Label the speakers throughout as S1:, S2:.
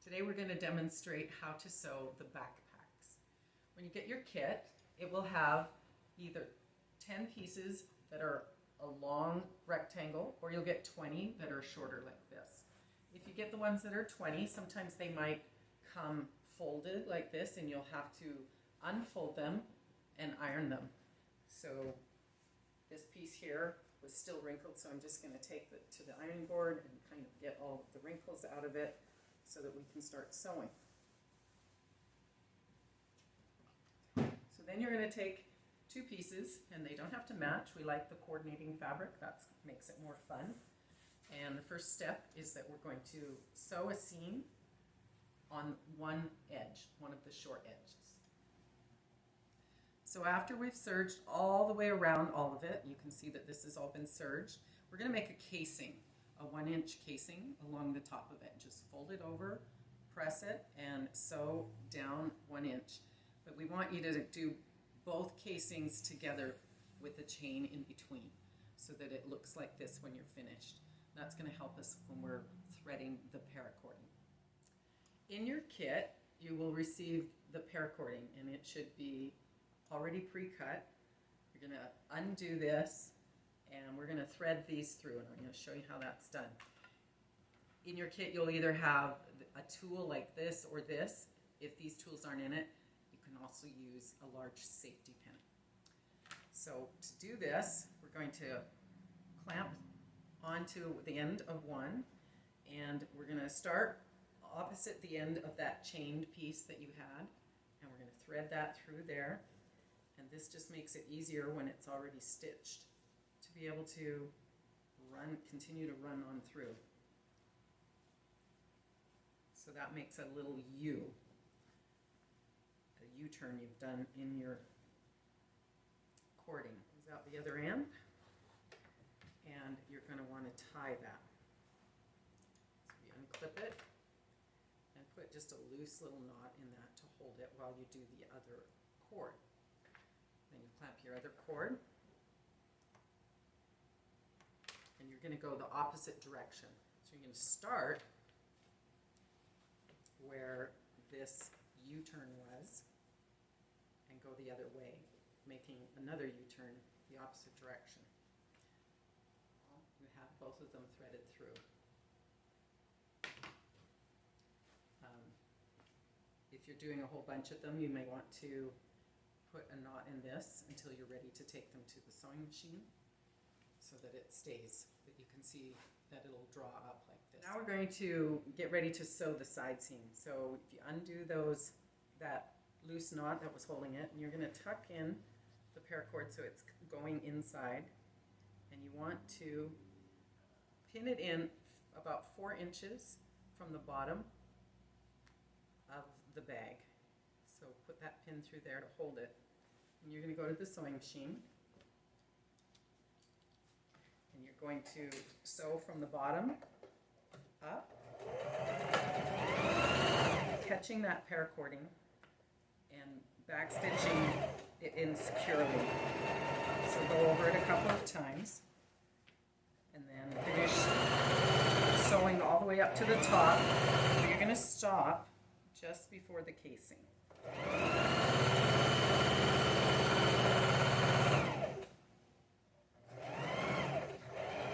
S1: Today we're going to demonstrate how to sew the backpacks. When you get your kit, it will have either 10 pieces that are a long rectangle, or you'll get 20 that are shorter like this. If you get the ones that are 20, sometimes they might come folded like this, and you'll have to unfold them and iron them. So this piece here was still wrinkled, so I'm just going to take it to the ironing board and kind of get all of the wrinkles out of it so that we can start sewing. So then you're going to take two pieces, and they don't have to match. We like the coordinating fabric. That makes it more fun. And the first step is that we're going to sew a seam on one edge, one of the short edges. So after we've serged all the way around all of it, you can see that this has all been serged. We're going to make a casing, a 1-inch casing along the top of it. Just fold it over, press it, and sew down 1 inch. But we want you to do both casings together with a chain in between so that it looks like this when you're finished. That's going to help us when we're threading the paracording. In your kit, you will receive the paracording, and it should be already pre-cut. You're going to undo this, and we're going to thread these through, and I'm going to show you how that's done. In your kit, you'll either have a tool like this or this. If these tools aren't in it, you can also use a large safety pin. So to do this, we're going to clamp onto the end of one, and we're going to start opposite the end of that chained piece that you had, and we're going to thread that through there. And this just makes it easier when it's already stitched to be able to continue to run on through. So that makes a little U, a U-turn you've done in your cording. Is out the other end, and you're going to want to tie that. So you unclip it and put just a loose little knot in that to hold it while you do the other cord. Then you clamp your other cord, and you're going to go the opposite direction. So you're going to start where this U-turn was and go the other way, making another U-turn the opposite direction. You have both of them threaded through. If you're doing a whole bunch of them, you may want to put a knot in this until you're ready to take them to the sewing machine so that it stays, that you can see that it'll draw up like this. Now we're going to get ready to sew the side seam. So if you undo that loose knot that was holding it, and you're going to tuck in the paracord so it's going inside, and you want to pin it in about 4 inches from the bottom of the bag. So put that pin through there to hold it. And you're going to go to the sewing machine, and you're going to sew from the bottom up, catching that paracording and backstitching it in securely. So go over it a couple of times, and then finish sewing all the way up to the top. So you're going to stop just before the casing.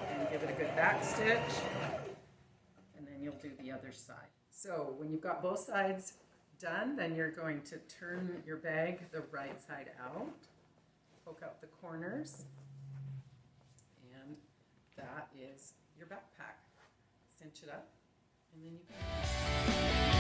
S1: And give it a good back stitch, and then you'll do the other side. So when you've got both sides done, then you're going to turn your bag the right side out, poke out the corners, and that is your backpack. Cinch it up, and then you can